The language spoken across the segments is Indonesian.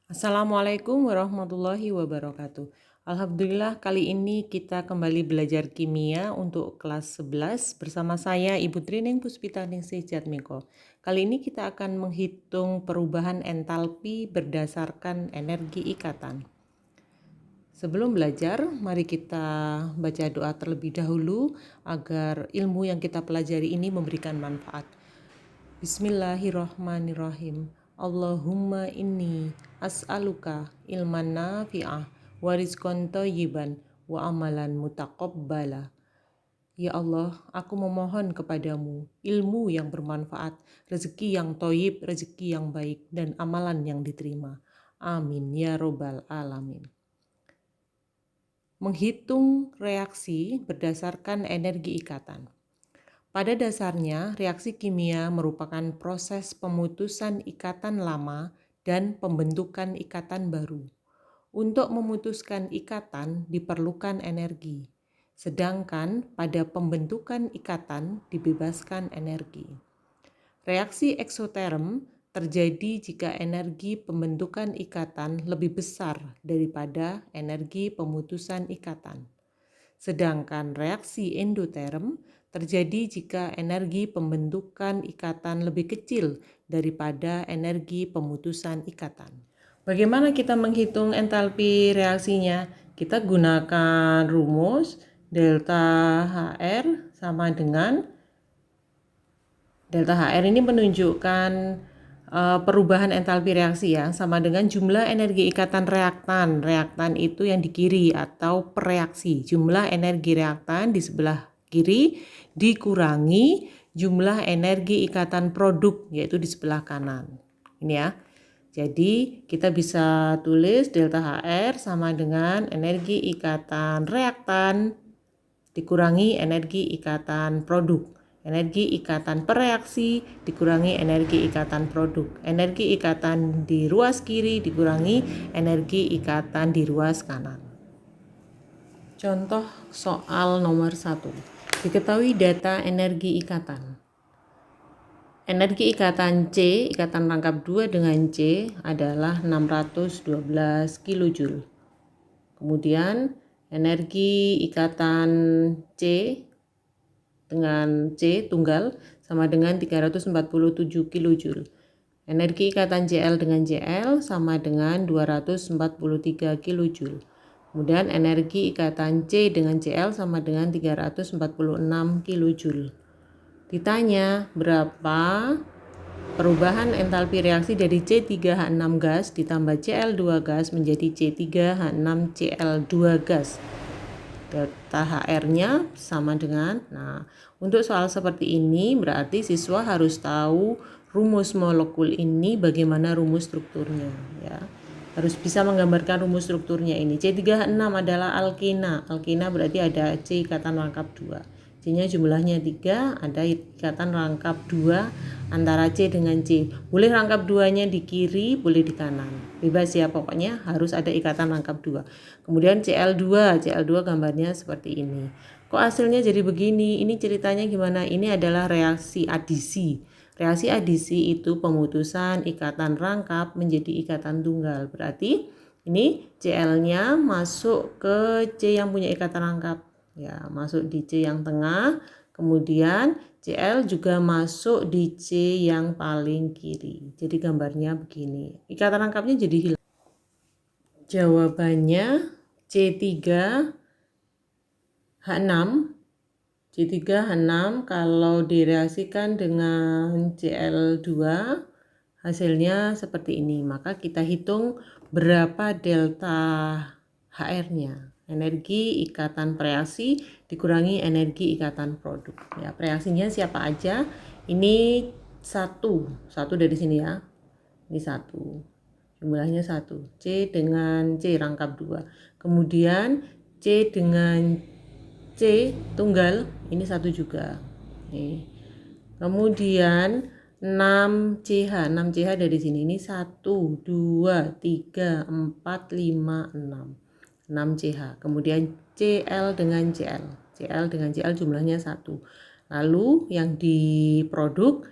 Assalamualaikum warahmatullahi wabarakatuh. Alhamdulillah kali ini kita kembali belajar kimia untuk kelas 11 bersama saya Ibu Trining Puspita Ningsih Jatmiko. Kali ini kita akan menghitung perubahan entalpi berdasarkan energi ikatan. Sebelum belajar, mari kita baca doa terlebih dahulu agar ilmu yang kita pelajari ini memberikan manfaat. Bismillahirrahmanirrahim. Allahumma inni as'aluka ilman nafi'ah wa rizqan thayyiban wa amalan mutaqabbala. Ya Allah, aku memohon kepadamu ilmu yang bermanfaat, rezeki yang thayyib, rezeki yang baik, dan amalan yang diterima. Amin ya robbal alamin. Menghitung reaksi berdasarkan energi ikatan. Pada dasarnya, reaksi kimia merupakan proses pemutusan ikatan lama dan pembentukan ikatan baru. Untuk memutuskan ikatan diperlukan energi, sedangkan pada pembentukan ikatan dibebaskan energi. Reaksi eksoterm terjadi jika energi pembentukan ikatan lebih besar daripada energi pemutusan ikatan. Sedangkan reaksi endoterm terjadi jika energi pembentukan ikatan lebih kecil daripada energi pemutusan ikatan. Bagaimana kita menghitung entalpi reaksinya? Kita gunakan rumus delta HR sama dengan delta HR ini menunjukkan perubahan entalpi reaksi ya, sama dengan jumlah energi ikatan reaktan. Reaktan itu yang di kiri atau pereaksi. Jumlah energi reaktan di sebelah kiri dikurangi jumlah energi ikatan produk yaitu di sebelah kanan. Ini ya. Jadi kita bisa tulis delta HR sama dengan energi ikatan reaktan dikurangi energi ikatan produk. Energi ikatan pereaksi dikurangi energi ikatan produk. Energi ikatan di ruas kiri dikurangi energi ikatan di ruas kanan. Contoh soal nomor 1. Diketahui data energi ikatan. Energi ikatan C, ikatan rangkap 2 dengan C adalah 612 kJ. Kemudian energi ikatan C dengan C tunggal sama dengan 347 kJ. Energi ikatan Cl dengan Cl sama dengan 243 kJ. Kemudian energi ikatan C dengan Cl sama dengan 346 kJ. Ditanya berapa perubahan entalpi reaksi dari C3H6 gas ditambah Cl2 gas menjadi C3H6Cl2 gas. Delta HR-nya sama dengan, untuk soal seperti ini berarti siswa harus tahu rumus molekul ini bagaimana rumus strukturnya ya. Harus bisa menggambarkan rumus strukturnya ini. C3H6 adalah alkena. Alkena berarti ada C ikatan rangkap 2. C-nya jumlahnya 3, ada ikatan rangkap 2 antara C dengan C. Boleh rangkap 2-nya di kiri, boleh di kanan. Bebas ya, pokoknya harus ada ikatan rangkap 2. Kemudian Cl2 gambarnya seperti ini. Kok hasilnya jadi begini? Ini ceritanya gimana? Ini adalah reaksi adisi. Reaksi adisi itu pemutusan ikatan rangkap menjadi ikatan tunggal. Berarti ini Cl-nya masuk ke C yang punya ikatan rangkap. Ya, masuk di C yang tengah, kemudian Cl juga masuk di C yang paling kiri. Jadi gambarnya begini. Ikatan rangkapnya jadi hilang. Jawabannya C3H6. C3H6 kalau direaksikan dengan Cl2 hasilnya seperti ini. Maka kita hitung berapa delta HR-nya. Energi ikatan pereaksi dikurangi energi ikatan produk. Ya, pereaksinya siapa aja? Ini satu dari sini ya. Ini satu. Jumlahnya 1. C dengan C rangkap 2. Kemudian C dengan C tunggal ini 1 juga. Nih. Kemudian 6CH. 6CH dari sini ini 1, 2, 3, 4, 5, 6. 6CH. Kemudian Cl dengan Cl. Cl dengan Cl jumlahnya 1. Lalu yang di produk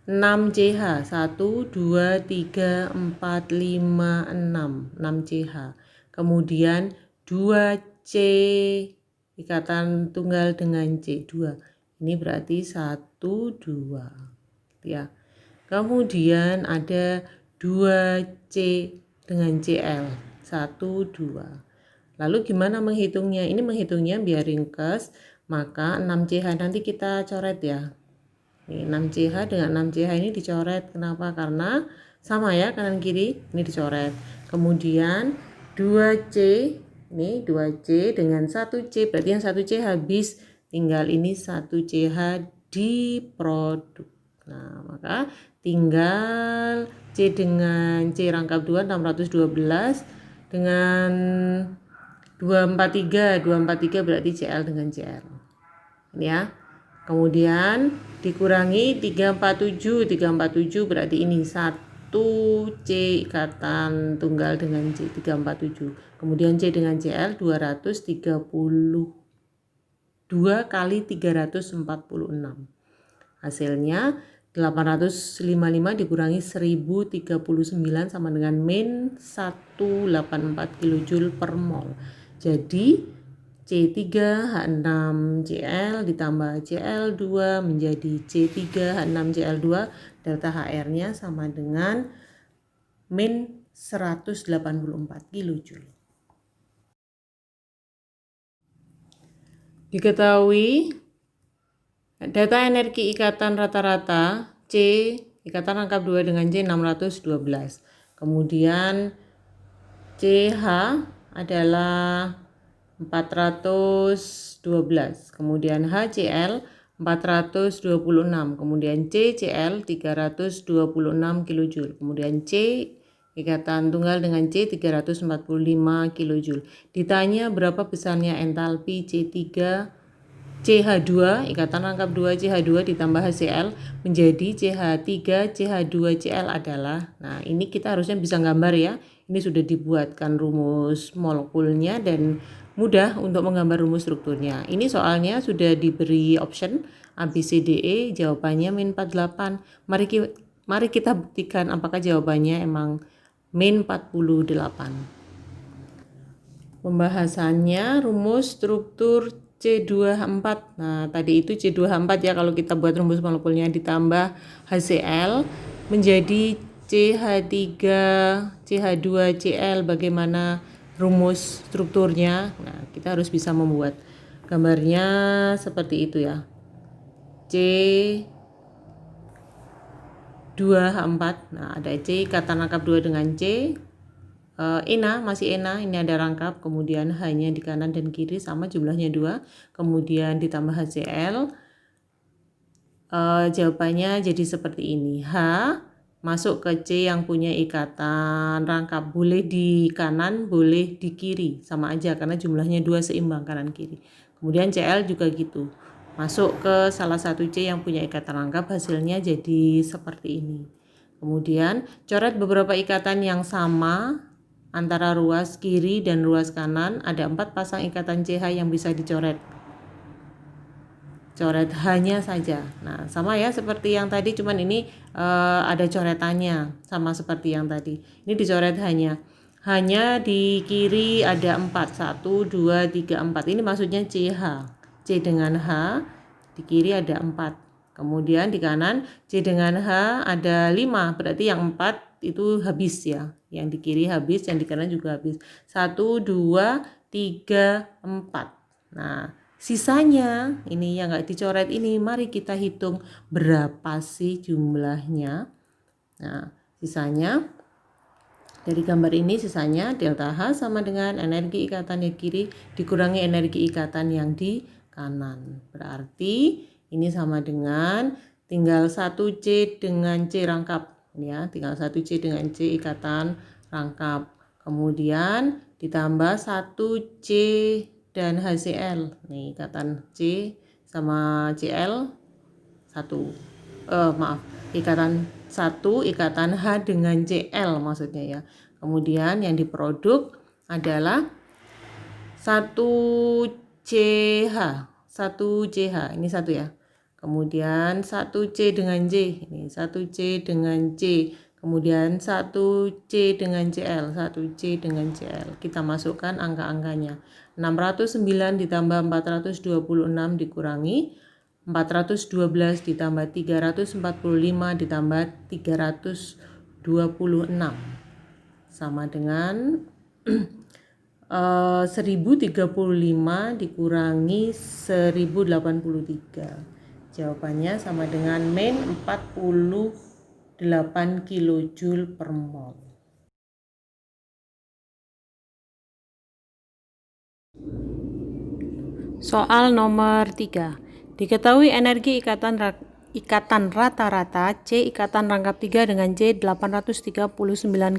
6CH, 1, 2, 3, 4, 5, 6, 6CH. Kemudian 2C ikatan tunggal dengan C, 2. Ini berarti 1, 2. Ya. Kemudian ada 2C dengan CL, 1, 2. Lalu gimana menghitungnya? Ini menghitungnya biar ringkas, maka 6CH nanti kita coret ya. Nih, 6CH dengan 6CH ini dicoret. Kenapa? Karena sama ya, kanan kiri ini dicoret. Kemudian 2C, ini 2C dengan 1C, berarti yang 1C habis, tinggal ini 1CH diproduk. Nah, maka tinggal C dengan C rangkap 2, 612 dengan 243 berarti CL dengan CL. Ini ya. Kemudian dikurangi 347 berarti ini 1C ikatan tunggal dengan C, 347. Kemudian C dengan CL 232 kali 346. Hasilnya 855 dikurangi 1039 sama dengan min 184 kJ per mol. Jadi C3H6Cl ditambah Cl2 menjadi C3H6Cl2, delta HR-nya sama dengan min 184 kJ. Diketahui data energi ikatan rata-rata C ikatan rangkap 2 dengan C 612. Kemudian CH adalah 412, kemudian HCl 426, kemudian CCl 326 kJ, kemudian C ikatan tunggal dengan C 345 kJ. Ditanya berapa besarnya entalpi C3 CH2 ikatan rangkap 2 CH2 ditambah HCl menjadi CH3 CH2Cl adalah, nah ini kita harusnya bisa gambar ya, ini sudah dibuatkan rumus molekulnya dan mudah untuk menggambar rumus strukturnya. Ini soalnya sudah diberi option A, B, C, D, E, jawabannya min 48. Mari kita buktikan apakah jawabannya emang min 48. Pembahasannya rumus struktur C2H4. Nah, tadi itu C2H4 ya, kalau kita buat rumus molekulnya ditambah HCl menjadi CH3 CH2Cl. Bagaimana rumus strukturnya? Nah, kita harus bisa membuat gambarnya seperti itu ya. C2H4. Nah, ada C ikatan rangkap 2 dengan C. ENA masih ENA, ini ada rangkap, kemudian H-nya di kanan dan kiri sama jumlahnya 2, kemudian ditambah HCl. Jawabannya jadi seperti ini. H masuk ke C yang punya ikatan rangkap, boleh di kanan boleh di kiri, sama aja karena jumlahnya 2 seimbang kanan kiri. Kemudian Cl juga gitu, masuk ke salah satu C yang punya ikatan rangkap, hasilnya jadi seperti ini. Kemudian coret beberapa ikatan yang sama antara ruas kiri dan ruas kanan. Ada 4 pasang ikatan CH yang bisa dicoret. Coret H-nya saja. Nah, sama ya seperti yang tadi, cuman ini ada coretannya sama seperti yang tadi. Ini dicoret H-nya. H-nya di kiri ada 4, 1, 2, 3, 4. Ini maksudnya CH. C dengan H di kiri ada 4. Kemudian di kanan C dengan H ada 5, berarti yang 4 itu habis ya, yang di kiri habis, yang di kanan juga habis. 1, 2, 3, 4. Nah, sisanya ini yang nggak dicoret ini, mari kita hitung berapa sih jumlahnya. Nah, sisanya dari gambar ini, sisanya delta H sama dengan energi ikatan yang kiri dikurangi energi ikatan yang di kanan. Berarti ini sama dengan tinggal 1C dengan C rangkap. Ya, tinggal 1C dengan C ikatan rangkap, kemudian ditambah 1C dan HCl. Nih, ikatan C sama Cl 1, ikatan 1 ikatan H dengan Cl maksudnya ya. Kemudian yang diproduk adalah 1CH, 1CH ini 1 ya. kemudian 1C dengan J, ini 1C dengan C, kemudian 1C dengan CL, 1C dengan CL. Kita masukkan angka-angkanya. 609 ditambah 426 dikurangi 412 ditambah 345 ditambah 326 sama dengan 1035 dikurangi 1083. Jawabannya sama dengan min 48 kilojoule per mol. Soal nomor 3. Diketahui energi ikatan rata-rata C ikatan rangkap 3 dengan C 839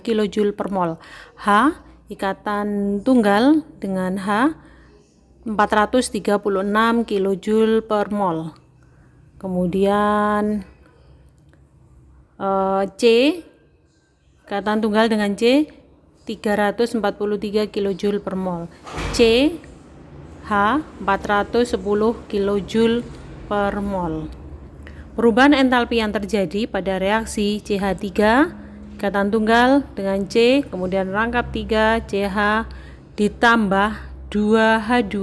kJ per mol. H ikatan tunggal dengan H 436 kJ per mol. Kemudian C ikatan tunggal dengan C 343 kJ per mol. C H 410 kJ per mol. Perubahan entalpi yang terjadi pada reaksi CH3 ikatan tunggal dengan C kemudian rangkap 3 CH ditambah 2H2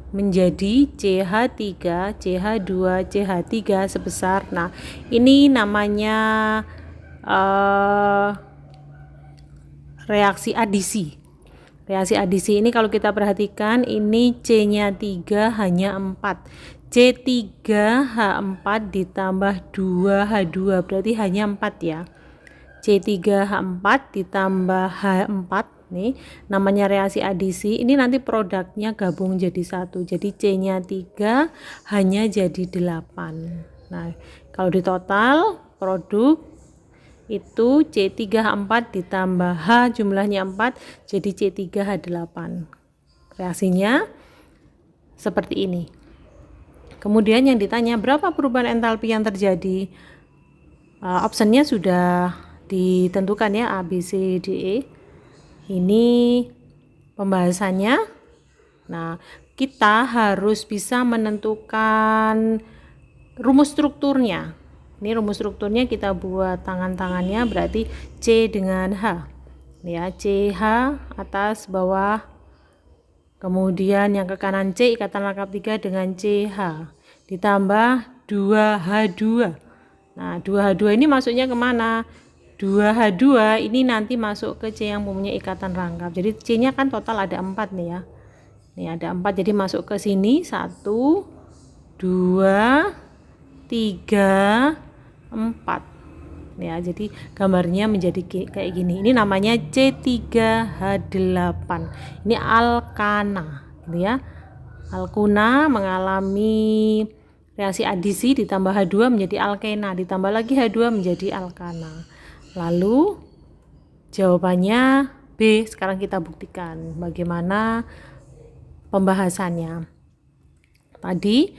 menjadi CH3 CH2 CH3 sebesar, nah ini namanya reaksi adisi. Reaksi adisi ini kalau kita perhatikan ini C-nya 3 hanya 4. C3H4 ditambah 2H2 berarti hanya 4 ya. C3H4 ditambah H4 nih namanya reaksi adisi. Ini nanti produknya gabung jadi 1. Jadi C-nya 3 hanya jadi 8. Nah, kalau di total produk itu C3H4 ditambah H jumlahnya 4 jadi C3H8. Reaksinya seperti ini. Kemudian yang ditanya berapa perubahan entalpi yang terjadi? Optionnya sudah ditentukan ya, A, B, C, D, E. Ini pembahasannya. Nah, kita harus bisa menentukan rumus strukturnya. Ini rumus strukturnya kita buat tangan-tangannya berarti C dengan H. Ya, CH atas bawah. Kemudian yang ke kanan C ikatan rangkap 3 dengan CH ditambah 2H2. Nah, 2H2 ini masuknya kemana? 2H2 ini nanti masuk ke C yang mempunyai ikatan rangkap. Jadi C-nya kan total ada 4 nih ya. Nih ada 4 jadi masuk ke sini 1 2 3 4 ya, jadi gambarnya menjadi kayak gini. Ini namanya C3H8. Ini alkana gitu ya. Alkuna mengalami reaksi adisi ditambah H2 menjadi alkena, ditambah lagi H2 menjadi alkana. Lalu jawabannya B. Sekarang kita buktikan bagaimana pembahasannya. Tadi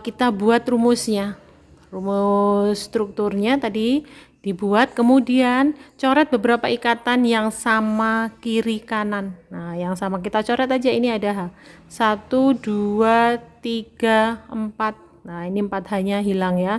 kita buat rumusnya. Rumus strukturnya tadi dibuat, kemudian coret beberapa ikatan yang sama kiri kanan. Nah, yang sama kita coret aja, ini ada H. 1, 2, 3, 4. Nah, ini 4H-nya hilang ya.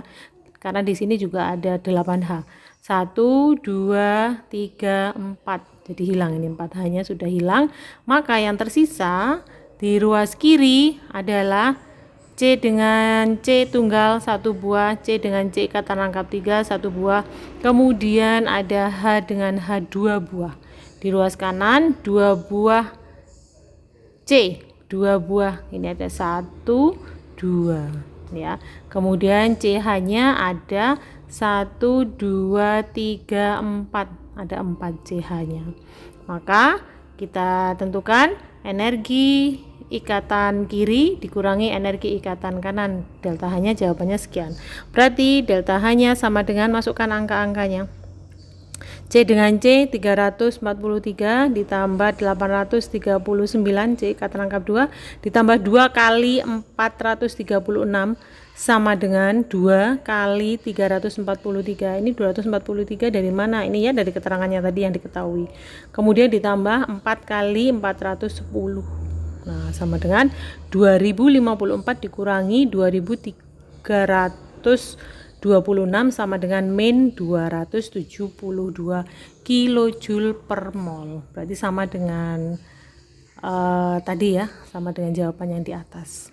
Karena di sini juga ada 8H. 1, 2, 3, 4. Jadi hilang, ini 4H-nya sudah hilang. Maka yang tersisa di ruas kiri adalah C dengan C tunggal 1 buah, C dengan C ikatan rangkap 3 1 buah, kemudian ada H dengan H 2 buah. Di ruas kanan 2 buah C, 2 buah. Ini ada 1 2 ya. Kemudian CH-nya ada 1 2 3 4. Ada 4 CH-nya. Maka kita tentukan energi ikatan kiri dikurangi energi ikatan kanan. Delta H-nya jawabannya sekian. Berarti delta H-nya sama dengan, masukkan angka-angkanya. C dengan C 343 ditambah 839 C ikatan rangkap 2 ditambah 2 kali 436 sama dengan 2 kali 343. Ini 243 dari mana? Ini ya dari keterangannya tadi yang diketahui. Kemudian ditambah 4 kali 410. Nah, sama dengan 2054 dikurangi 2003. 326 sama dengan min 272 kilojoule per mol. Berarti sama dengan tadi ya, sama dengan jawaban yang di atas.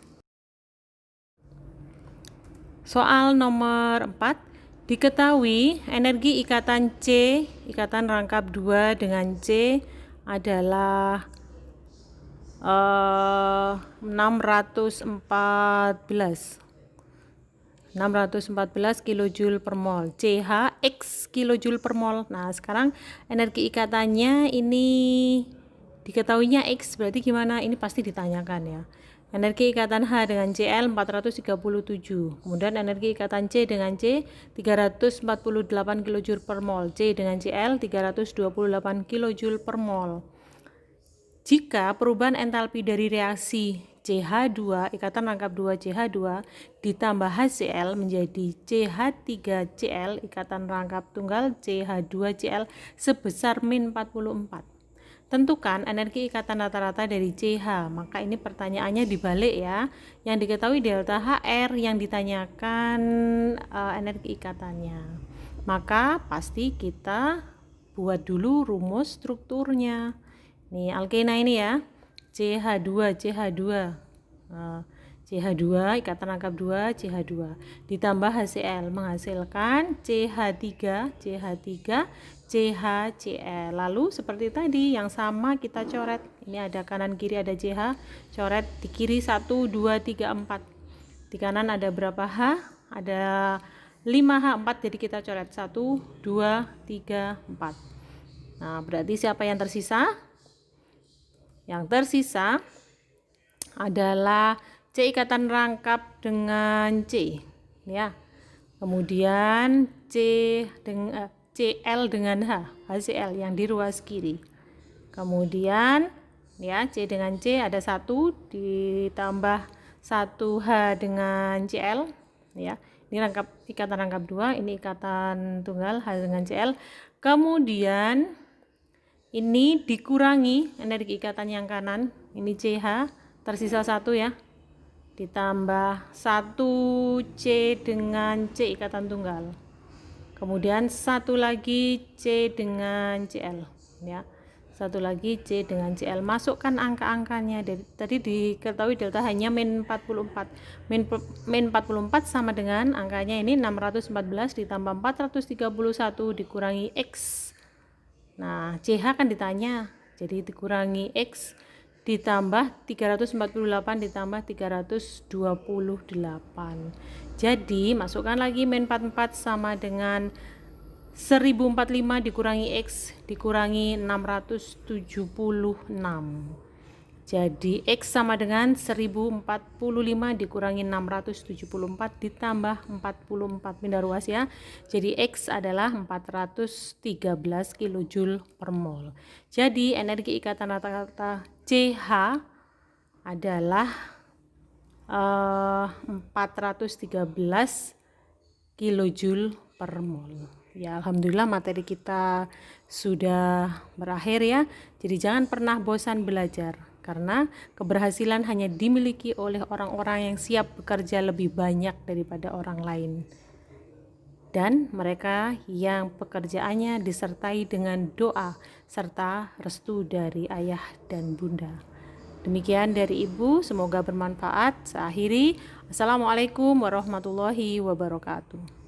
Soal nomor 4, diketahui energi ikatan C, ikatan rangkap 2 dengan C adalah 614 kilojoule per mol. CH X kilojoule per mol. Nah, sekarang energi ikatannya ini diketahuinya X, berarti gimana? Ini pasti ditanyakan ya. Energi ikatan H dengan Cl 437. Kemudian energi ikatan C dengan C 348 kilojoule per mol. C dengan Cl 328 kilojoule per mol. Jika perubahan entalpi dari reaksi CH2, ikatan rangkap 2 CH2 ditambah HCl menjadi CH3Cl, ikatan rangkap tunggal CH2Cl sebesar min 44. Tentukan energi ikatan rata-rata dari CH. Maka ini pertanyaannya dibalik ya. Yang diketahui delta HR, yang ditanyakan energi ikatannya. Maka pasti kita buat dulu rumus strukturnya. Nih alkena ini ya, CH2 ikatan rangkap 2 CH2 ditambah HCl menghasilkan CH3 CHCl. Lalu seperti tadi yang sama kita coret. Ini ada kanan kiri ada CH, coret di kiri 1 2 3 4. Di kanan ada berapa H? Ada 5H4, jadi kita coret 1 2 3 4. Nah, berarti siapa yang tersisa? Yang tersisa adalah C ikatan rangkap dengan C ya. Kemudian Cl dengan H, HCl yang di ruas kiri. Kemudian ya C dengan C ada 1 ditambah 1H dengan Cl ya. Ini ikatan rangkap 2, ini ikatan tunggal H dengan Cl. Kemudian ini dikurangi energi ikatan yang kanan, ini CH, tersisa 1 ya, ditambah 1C dengan C ikatan tunggal. Kemudian 1 lagi C dengan Cl ya. 1 lagi C dengan Cl. Masukkan angka-angkanya. Tadi diketahui delta hanya min 44. Min 44 sama dengan angkanya ini 614 ditambah 431 dikurangi X. Nah, CH kan ditanya, jadi dikurangi X ditambah 348 ditambah 328. Jadi masukkan lagi min 44 sama dengan 1045 dikurangi X dikurangi 676. Jadi X sama dengan 1045 dikurangi 674 ditambah 44, pindah ruas ya. Jadi X adalah 413 kilojoule per mol. Jadi energi ikatan rata-rata CH adalah 413 kilojoule per mol. Ya, alhamdulillah materi kita sudah berakhir ya. Jadi jangan pernah bosan belajar, karena keberhasilan hanya dimiliki oleh orang-orang yang siap bekerja lebih banyak daripada orang lain, dan mereka yang pekerjaannya disertai dengan doa serta restu dari ayah dan bunda. Demikian dari Ibu, semoga bermanfaat. Saya akhiri. Assalamualaikum warahmatullahi wabarakatuh.